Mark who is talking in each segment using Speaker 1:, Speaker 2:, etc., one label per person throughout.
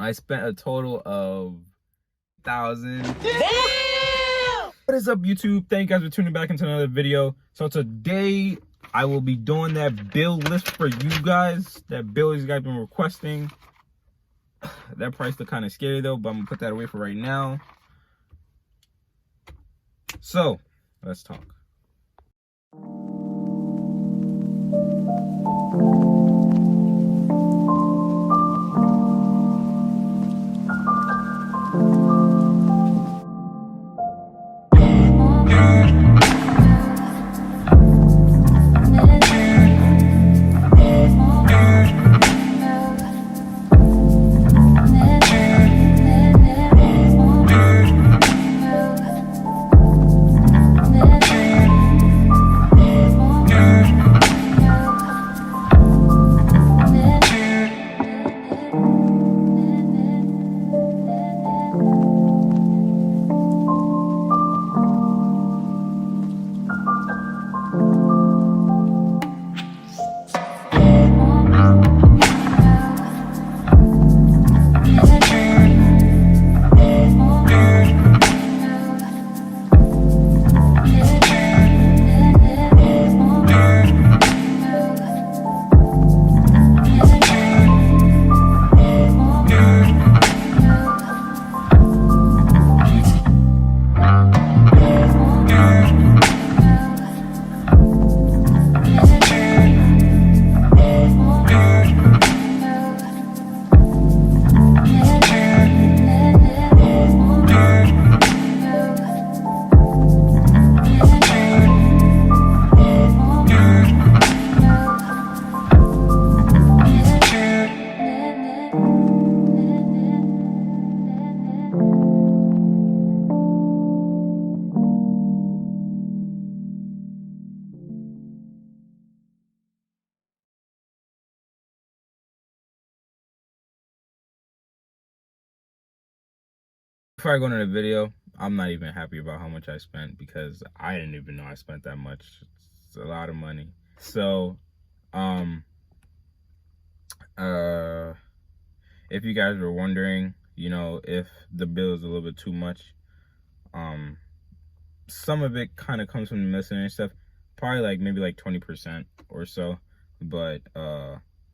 Speaker 1: I spent a total of 1,000. What is up, YouTube? Thank you guys for tuning back into another video. So today I will be doing that build list for you guys. That build you guys been requesting. That price look kind of scary though, but I'm gonna put that away for right now. So let's talk. Before I go into the video, I'm not even happy about how much I spent because I didn't even know I spent that much. It's a lot of money. So, if you guys were wondering, you know, if the bill is a little bit too much, some of it kind of comes from the miscellaneous stuff, probably like maybe like 20% or so, but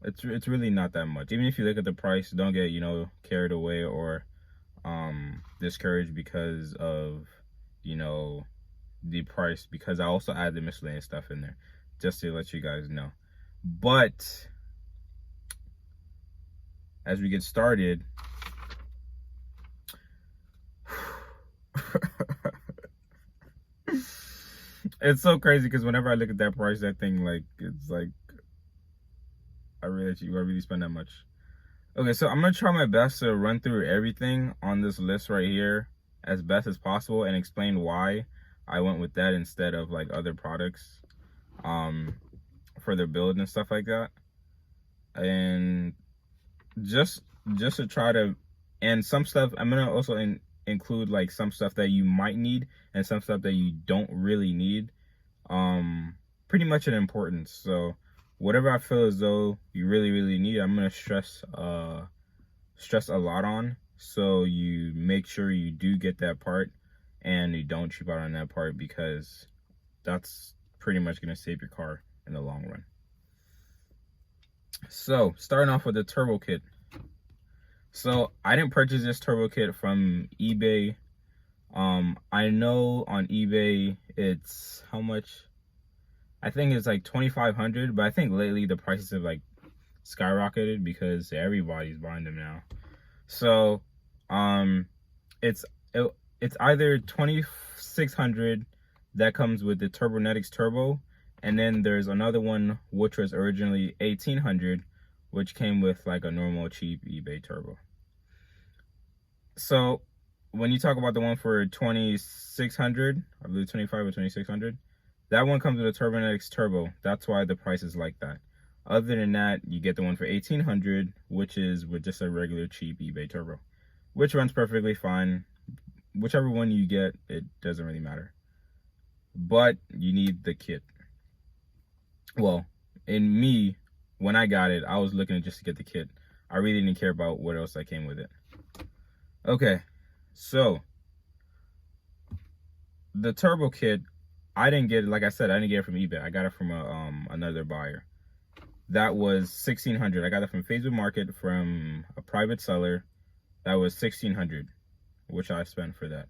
Speaker 1: it's really not that much. Even if you look at the price, don't get, you know, carried away or discouraged because of, you know, the price, because I also add the miscellaneous stuff in there just to let you guys know. But as we get started, it's so crazy because whenever I look at that price, that thing, like, it's like I really spend that much. Okay, so I'm gonna try my best to run through everything on this list right here as best as possible and explain why I went with that instead of like other products for their build and stuff like that. And just to try to, and some stuff I'm gonna also include like some stuff that you might need and some stuff that you don't really need, pretty much in importance. So whatever I feel as though you really need, I'm gonna stress a lot on, so you make sure you do get that part and you don't cheap out on that part, because that's pretty much gonna save your car in the long run. So starting off with the turbo kit. So I didn't purchase this turbo kit from eBay. I know on eBay it's how much? I think it's like 2,500, but I think lately the prices have like skyrocketed because everybody's buying them now. So it's either 2,600 that comes with the Turbonetics Turbo, and then there's another one which was originally 1,800, which came with like a normal cheap eBay turbo. So when you talk about the one for 2,600, I believe 25 or 2,600, that one comes with a Turbonetics Turbo. That's why the price is like that. Other than that, you get the one for 1,800, which is with just a regular cheap eBay turbo, which runs perfectly fine. Whichever one you get, it doesn't really matter. But you need the kit. Well, in me, when I got it, I was looking just to get the kit. I really didn't care about what else that came with it. Okay, so the turbo kit, I didn't get it, like I said, I didn't get it from eBay. I got it from another buyer. That was $1,600. I got it from Facebook Market from a private seller. That was $1,600, which I spent for that.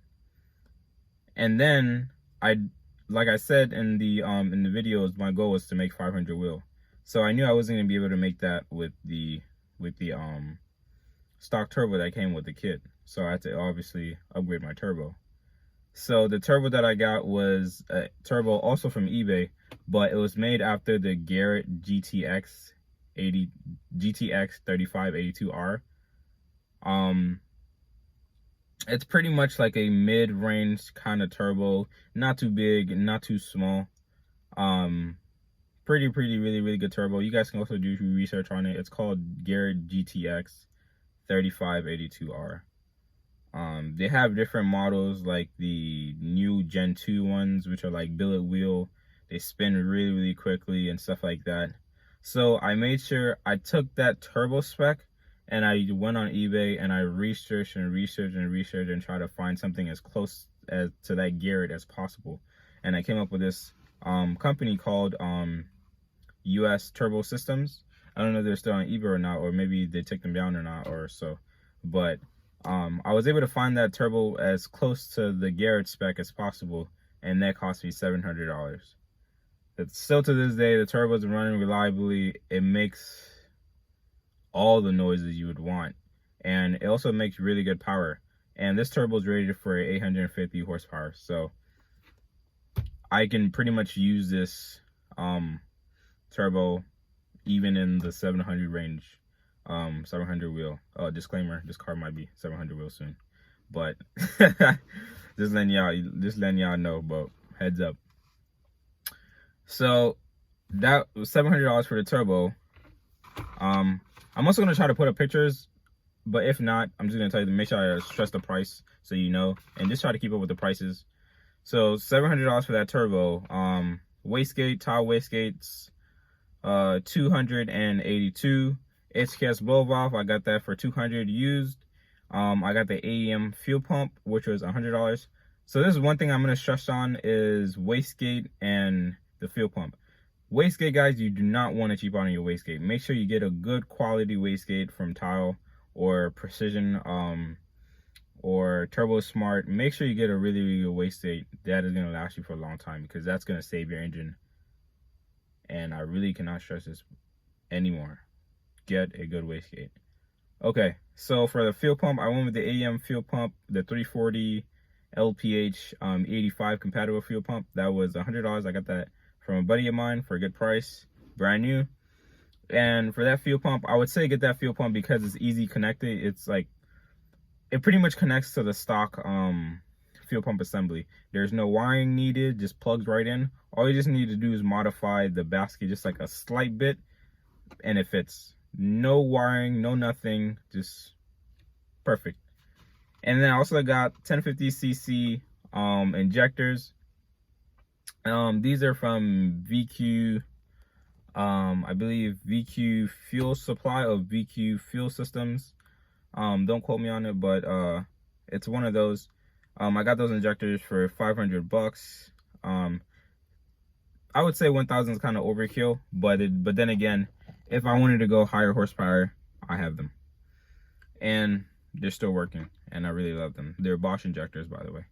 Speaker 1: And then like I said in the videos, my goal was to make 500 wheel. So I knew I wasn't gonna be able to make that with the stock turbo that came with the kit. So I had to obviously upgrade my turbo. So the turbo that I got was a turbo also from eBay, but it was made after the Garrett GTX 3582R. It's pretty much like a mid-range kind of turbo, not too big, not too small. Really good turbo. You guys can also do research on it. It's called Garrett GTX 3582R. They have different models, like the new Gen 2 ones, which are like billet wheel. They spin really quickly and stuff like that. So I made sure I took that turbo spec and I went on eBay and I researched and tried to find something as close as to that Garrett as possible. And I came up with this company called US Turbo Systems. I don't know if they're still on eBay or not, or maybe they took them down or not, or so. But I was able to find that turbo as close to the Garrett spec as possible, and that cost me $700. It's still to this day, the turbo's running reliably. It makes all the noises you would want, and it also makes really good power. And this turbo is rated for 850 horsepower, so I can pretty much use this turbo even in the 700 range. 700 wheel. Disclaimer, this car might be 700 wheel soon, but just letting y'all know, but heads up. So that was $700 for the turbo. I'm also gonna try to put up pictures, but if not, I'm just gonna tell you to make sure I stress the price so you know, and just try to keep up with the prices. So $700 for that turbo. Wastegate, tile wastegates, 282. HKS blow valve, I got that for $200 used. I got the AEM fuel pump, which was $100. So this is one thing I'm going to stress on is wastegate and the fuel pump. Wastegate, guys, you do not want to cheap out on your wastegate. Make sure you get a good quality wastegate from Tile or Precision or Turbo Smart. Make sure you get a really good wastegate that is going to last you for a long time, because that's going to save your engine. And I really cannot stress this anymore. Get a good wastegate. Okay, so for the fuel pump, I went with the AEM fuel pump, the 340 LPH 85 compatible fuel pump. That was $100. I got that from a buddy of mine for a good price, brand new. And for that fuel pump, I would say get that fuel pump because it's easy connected. It's like, it pretty much connects to the stock fuel pump assembly. There's no wiring needed, just plugs right in. All you just need to do is modify the basket just like a slight bit, and it fits. No wiring, no nothing, just perfect. And then I also got 1050cc injectors. These are from VQ, I believe VQ Fuel Supply or VQ Fuel Systems. Don't quote me on it, but it's one of those. I got those injectors for $500. I would say 1,000 is kind of overkill, but then again, if I wanted to go higher horsepower, I have them. And they're still working, and I really love them. They're Bosch injectors, by the way.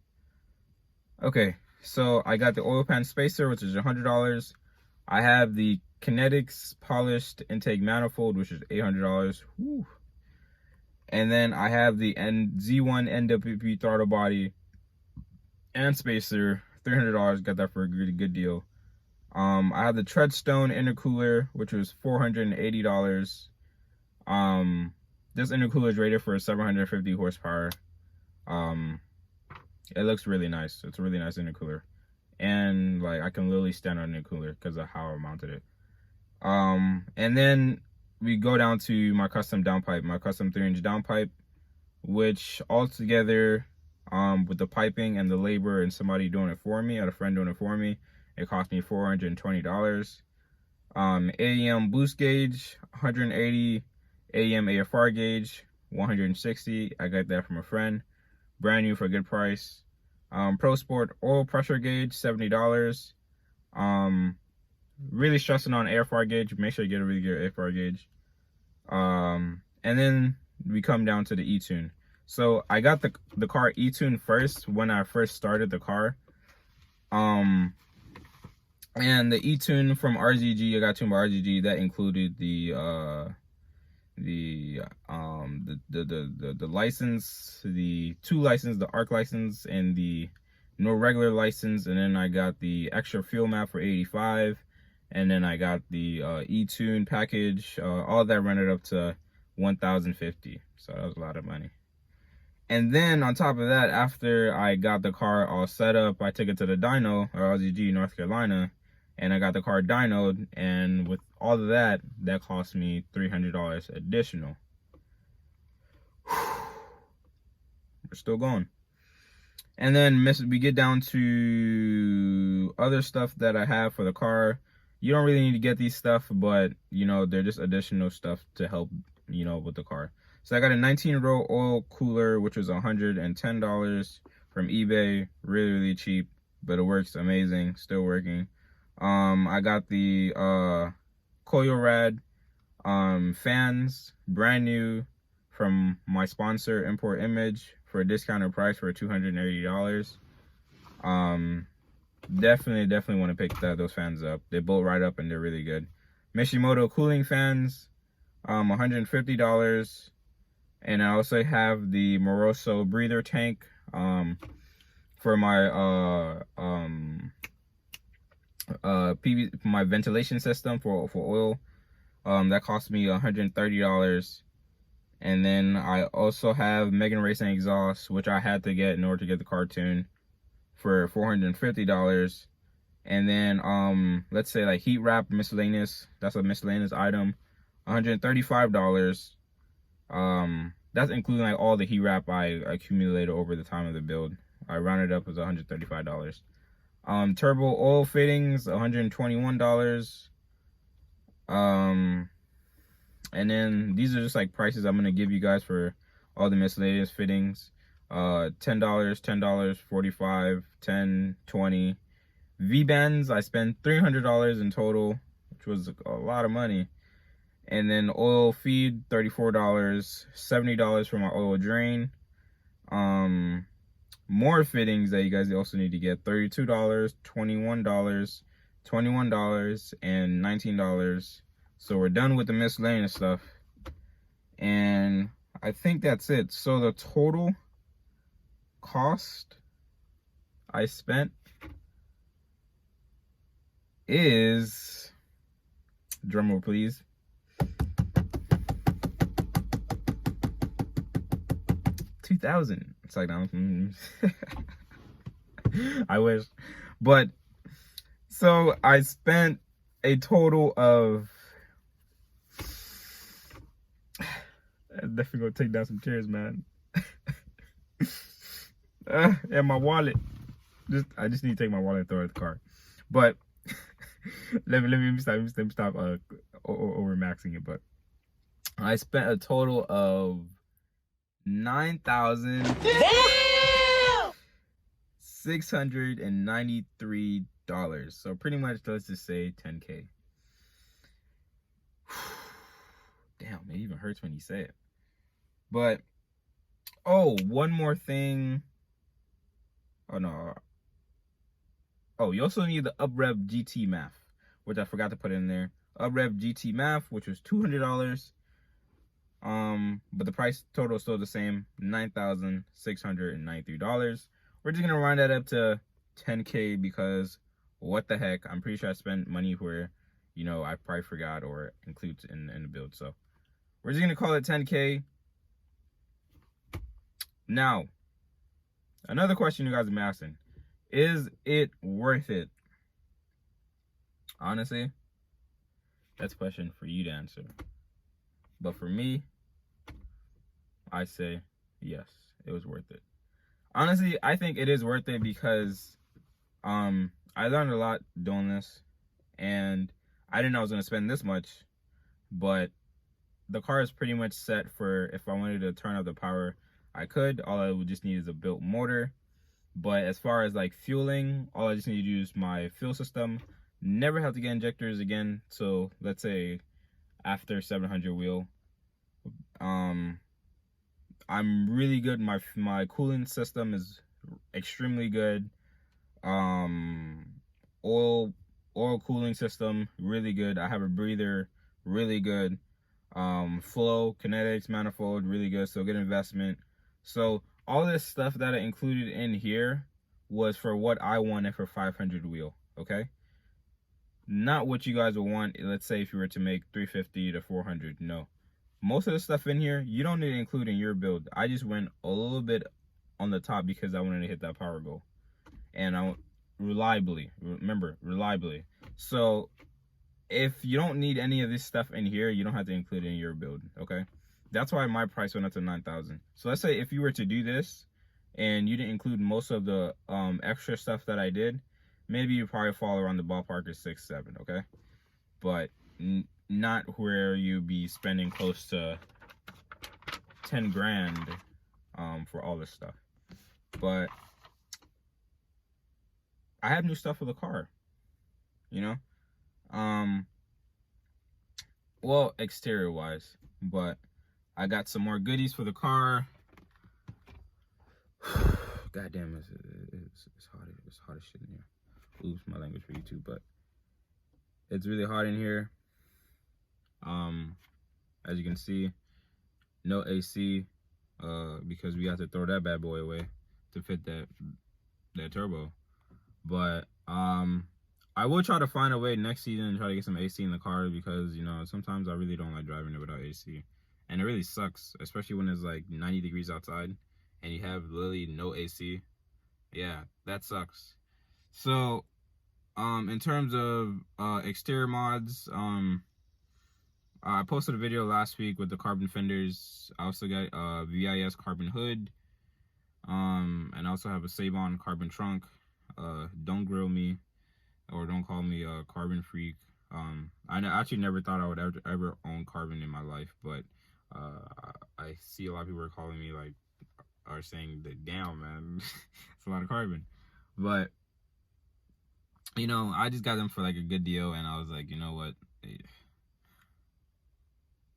Speaker 1: Okay, so I got the oil pan spacer, which is $100. I have the Kinetics polished intake manifold, which is $800. Whew. And then I have the Z1 NWP throttle body and spacer, $300. Got that for a really good deal. I have the Treadstone intercooler, which was $480. This intercooler is rated for 750 horsepower. It looks really nice. It's a really nice intercooler, and like I can literally stand on the intercooler because of how I mounted it. And then we go down to my custom downpipe, my custom 3-inch downpipe, which altogether, with the piping and the labor and somebody doing it for me, or a friend doing it for me, it cost me $420. AEM boost gauge, 180, AEM AFR gauge, 160. I got that from a friend. Brand new for a good price. Pro Sport oil pressure gauge, $70. Really stressing on AFR gauge. Make sure you get a really good AFR gauge. And then we come down to the E-Tune. So I got the car E-Tune first when I first started the car. And the E-Tune from RZG, I got tuned by RZG. That included the license, the 2 license, the ARC license, and the no regular license. And then I got the extra fuel map for 85. And then I got the E-Tune package. All that rented up to $1,050. So that was a lot of money. And then on top of that, after I got the car all set up, I took it to the dyno, or LZG, North Carolina, and I got the car dynoed. And with all of that, that cost me $300 additional. We're still going. And then we get down to other stuff that I have for the car. You don't really need to get these stuff, but you know, they're just additional stuff to help, you know, with the car. So I got a 19-row oil cooler, which was $110 from eBay. Really, really cheap, but it works amazing. Still working. I got the Koyorad fans, brand new from my sponsor, Import Image, for a discounted price for $280. Definitely want to pick those fans up. They bolt right up and they're really good. Mishimoto cooling fans, $150. And I also have the Moroso breather tank for my my ventilation system for oil. That cost me $130. And then I also have Megan Racing exhaust, which I had to get in order to get the car tuned, for $450. And then let's say like heat wrap miscellaneous, that's a miscellaneous item, $135. That's including like all the heat wrap I accumulated over the time of the build. I rounded up as $135. Turbo oil fittings, $121. And then these are just like prices I'm gonna give you guys for all the miscellaneous fittings. $10, $10, $45, $10, $20. V-bands, I spent $300 in total, which was a lot of money. And then oil feed, $34, $70 for my oil drain. More fittings that you guys also need to get, $32, $21, $21, and $19. So we're done with the miscellaneous stuff. And I think that's it. So the total cost I spent is, drumroll please, $2,000. It's like, I wish. But so I spent a total of, I'm definitely gonna take down some chairs, man. And my wallet. I just need to take my wallet and throw it at the car. But let me stop over maxing it. But I spent a total of $9,693. So pretty much, let's just say $10K. Damn, it even hurts when you say it. But oh, one more thing. Oh no. Oh, you also need the UpRev GT MAF, which I forgot to put in there. UpRev GT MAF, which was $200. But the price total is still the same, $9,693. We're just gonna round that up to $10K because what the heck? I'm pretty sure I spent money where, you know, I probably forgot or includes in the build. So we're just gonna call it $10K. Now, another question you guys have been asking: is it worth it? Honestly, that's a question for you to answer. But for me, I say yes, it was worth it. Honestly, I think it is worth it because I learned a lot doing this, and I didn't know I was gonna spend this much, but the car is pretty much set for if I wanted to turn up the power, I could. All I would just need is a built motor. But as far as like fueling, all I just need to use my fuel system. Never have to get injectors again. So let's say after 700 wheel. I'm really good. My cooling system is extremely good. Oil cooling system really good. I have a breather, really good. Flow, kinetics, manifold, really good. So good investment. So all this stuff that I included in here was for what I wanted for 500 wheel. Okay, not what you guys would want. Let's say if you were to make 350 to 400. No, most of the stuff in here you don't need to include in your build. I just went a little bit on the top because I wanted to hit that power goal, and I reliably, remember, reliably. So if you don't need any of this stuff in here, you don't have to include it in your build. Okay, that's why my price went up to 9,000. So let's say if you were to do this and you didn't include most of the extra stuff that I did, maybe you probably fall around the ballpark of 6, 7. Okay, but not where you be spending close to 10 grand for all this stuff. But I have new stuff for the car, you know. Well, exterior wise, but I got some more goodies for the car. God damn, it's hot. It's hot as shit in here. Oops, my language for YouTube, but it's really hot in here. As you can see, no AC, because we have to throw that bad boy away to fit that turbo. But I will try to find a way next season and try to get some AC in the car, because you know sometimes I really don't like driving it without AC, and it really sucks, especially when it's like 90 degrees outside and you have literally no AC. Yeah, that sucks. So in terms of exterior mods, I posted a video last week with the carbon fenders. I also got a VIS carbon hood, and I also have a Save-On carbon trunk. Don't grill me, or don't call me a carbon freak. I actually never thought I would ever own carbon in my life, but I see a lot of people are calling me, like, are saying that, damn man, it's a lot of carbon. But you know, I just got them for like a good deal, and I was like, you know what,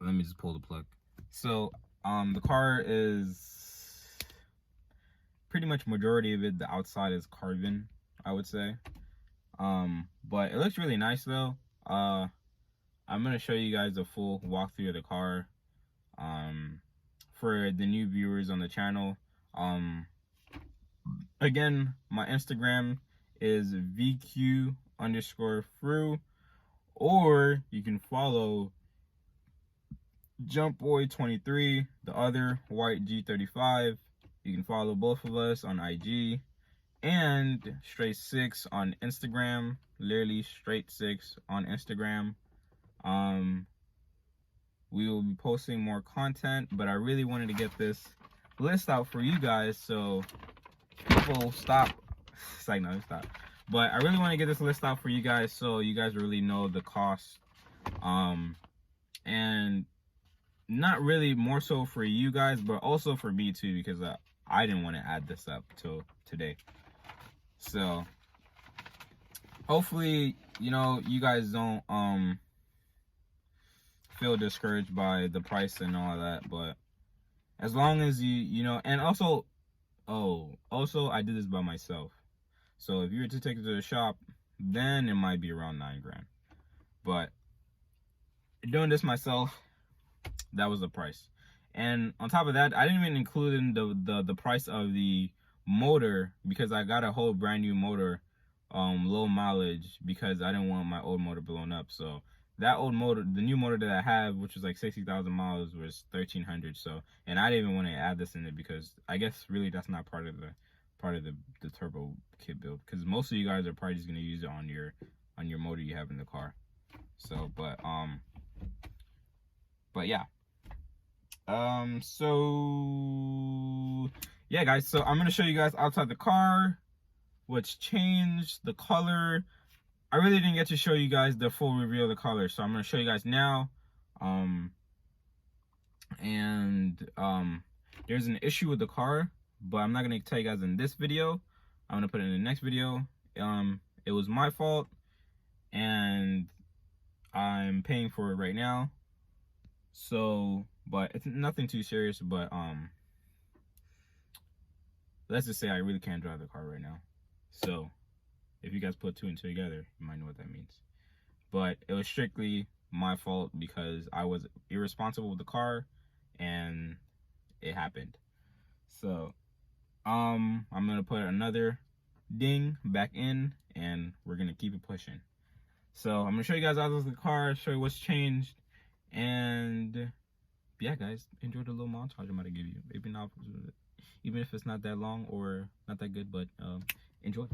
Speaker 1: let me just pull the plug. So the car is pretty much majority of it, the outside is carbon, I would say. But it looks really nice though. I'm gonna show you guys a full walkthrough of the car. For the new viewers on the channel, again, my Instagram is VQ_through, or you can follow JumpBoy23, the other white G35. You can follow both of us on IG, and Straight 6 on Instagram. Literally Straight 6 on Instagram. We will be posting more content, but I really wanted to get this list out for you guys so people stop. It's like, no, stop. But I really want to get this list out for you guys so you guys really know the cost. And not really more so for you guys, but also for me too, because I didn't want to add this up till today. So hopefully, you know, you guys don't feel discouraged by the price and all of that. But as long as you know, and also I did this by myself. So if you were to take it to the shop, then it might be around 9 grand. But doing this myself, that was the price. And on top of that, I didn't even include in the price of the motor, because I got a whole brand new motor, low mileage, because I didn't want my old motor blown up. So that old motor, the new motor that I have, which was like 60,000 miles, was 1,300. So, and I didn't even want to add this in it, because I guess really that's not part of the turbo kit build, because most of you guys are probably just gonna use it on your motor you have in the car. So, but yeah. So yeah guys, so I'm gonna show you guys outside the car what's changed, the color. I really didn't get to show you guys the full reveal of the color, so I'm gonna show you guys now. and there's an issue with the car, but I'm not gonna tell you guys in this video. I'm gonna put it in the next video. It was my fault, and I'm paying for it right now. So, but it's nothing too serious. But let's just say I really can't drive the car right now. So, if you guys put two and two together, you might know what that means. But it was strictly my fault because I was irresponsible with the car, and it happened. So, I'm gonna put another ding back in, and we're gonna keep it pushing. So I'm gonna show you guys how this is the car, show you what's changed, and yeah, guys, enjoy the little montage I'm about to give you. Maybe not, even if it's not that long or not that good, but enjoy.